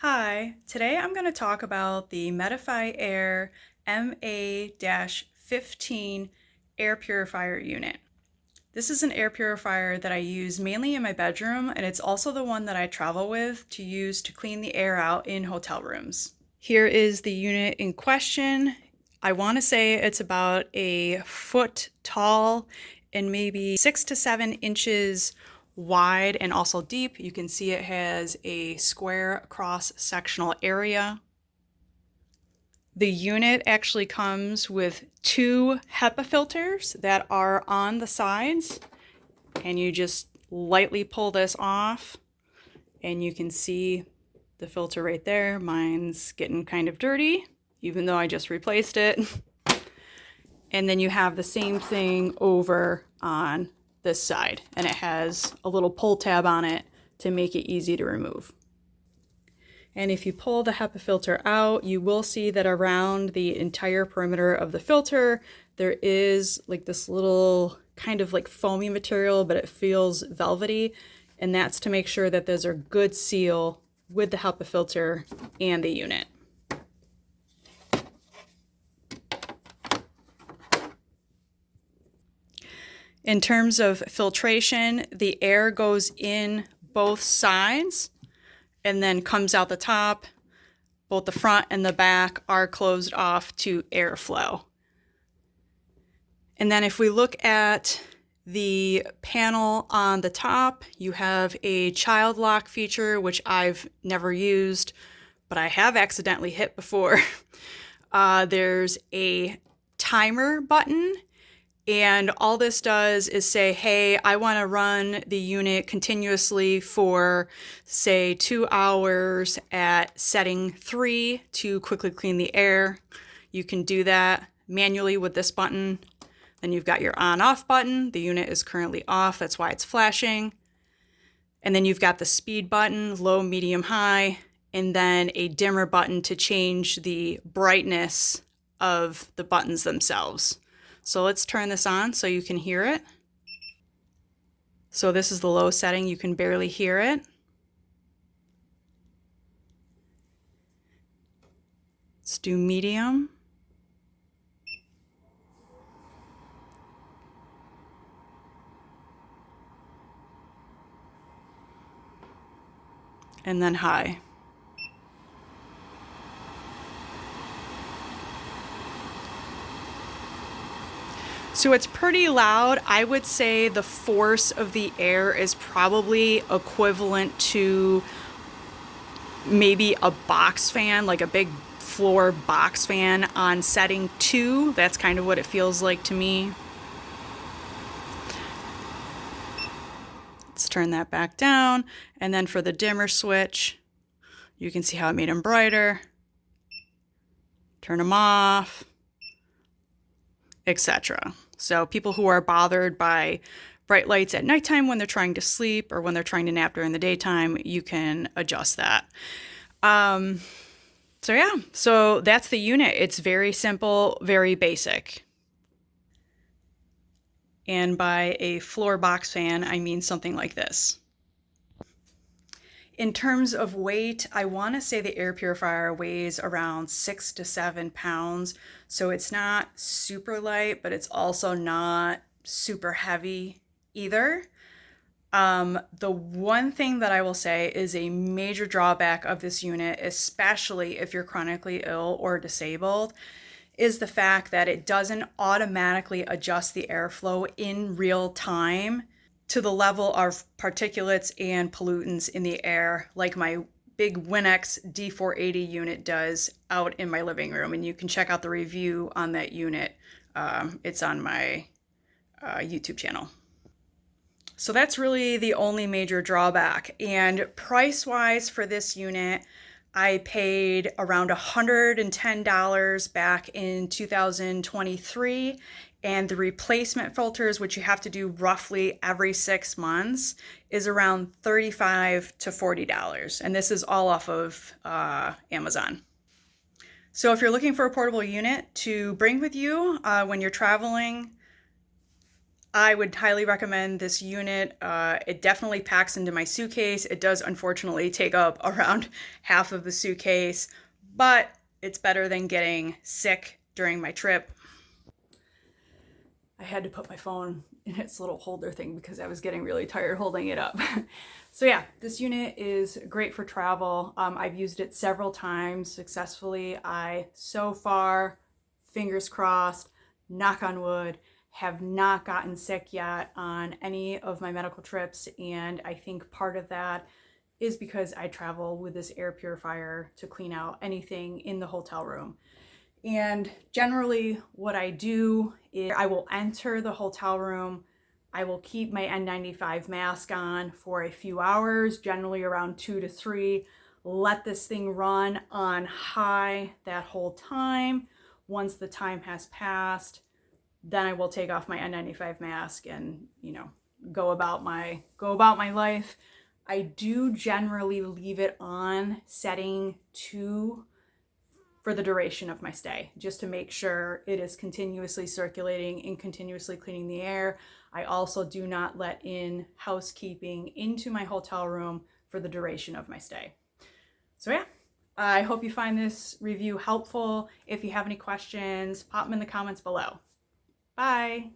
Hi, today I'm going to talk about the Medify Air MA-15 air purifier unit. This is an air purifier that I use mainly in my bedroom, and it's also the one that I travel with to use to clean the air out in hotel rooms. Here is the unit in question. I want to say it's about a foot tall and maybe 6 to 7 inches wide and also deep. You can see it has a square cross-sectional area. The unit actually comes with 2 HEPA filters that are on the sides, and you just lightly pull this off and you can see the filter right there. Mine's getting kind of dirty, even though I just replaced it. And then you have the same thing over on this side, and it has a little pull tab on it to make it easy to remove. And if you pull the HEPA filter out, you will see that around the entire perimeter of the filter, there is like this little kind of like foamy material, but it feels velvety. And that's to make sure that there's a good seal with the HEPA filter and the unit. In terms of filtration, the air goes in both sides and then comes out the top. Both the front and the back are closed off to airflow. And then if we look at the panel on the top, you have a child lock feature, which I've never used, but I have accidentally hit before. There's a timer button. And all this does is say, hey, I want to run the unit continuously for, say, 2 hours at setting 3 to quickly clean the air. You can do that manually with this button. Then you've got your on-off button. The unit is currently off. That's why it's flashing. And then you've got the speed button, low, medium, high, and then a dimmer button to change the brightness of the buttons themselves. So let's turn this on so you can hear it. So this is the low setting, you can barely hear it. Let's do medium. And then high. So it's pretty loud. I would say the force of the air is probably equivalent to maybe a box fan, like a big floor box fan on setting 2. That's kind of what it feels like to me. Let's turn that back down. And then for the dimmer switch, you can see how it made them brighter. Turn them off, etc. So people who are bothered by bright lights at nighttime when they're trying to sleep or when they're trying to nap during the daytime, you can adjust that. So that's the unit. It's very simple, very basic. And by a floor box fan, I mean something like this. In terms of weight, I want to say the air purifier weighs around 6 to 7 pounds. So it's not super light, but it's also not super heavy either. The one thing that I will say is a major drawback of this unit, especially if you're chronically ill or disabled, is the fact that it doesn't automatically adjust the airflow in real time to the level of particulates and pollutants in the air, like my big Winx D480 unit does out in my living room. And you can check out the review on that unit. It's on my YouTube channel. So that's really the only major drawback. And price-wise for this unit, I paid around $110 back in 2023. And the replacement filters, which you have to do roughly every 6 months, is around $35 to $40. And this is all off of Amazon. So if you're looking for a portable unit to bring with you when you're traveling, I would highly recommend this unit. It definitely packs into my suitcase. It does unfortunately take up around half of the suitcase, but it's better than getting sick during my trip. I had to put my phone in its little holder thing because I was getting really tired holding it up. So yeah, this unit is great for travel. I've used it several times successfully. So far, fingers crossed, knock on wood, have not gotten sick yet on any of my medical trips. And I think part of that is because I travel with this air purifier to clean out anything in the hotel room. And generally what I do is I will enter the hotel room. I will keep my N95 mask on for a few hours, generally around 2 to 3. Let this thing run on high that whole time. Once the time has passed, then I will take off my N95 mask and, go about my life. I do generally leave it on setting 2 for the duration of my stay, just to make sure it is continuously circulating and continuously cleaning the air. I also do not let in housekeeping into my hotel room for the duration of my stay. So yeah, I hope you find this review helpful. If you have any questions, pop them in the comments below. Bye.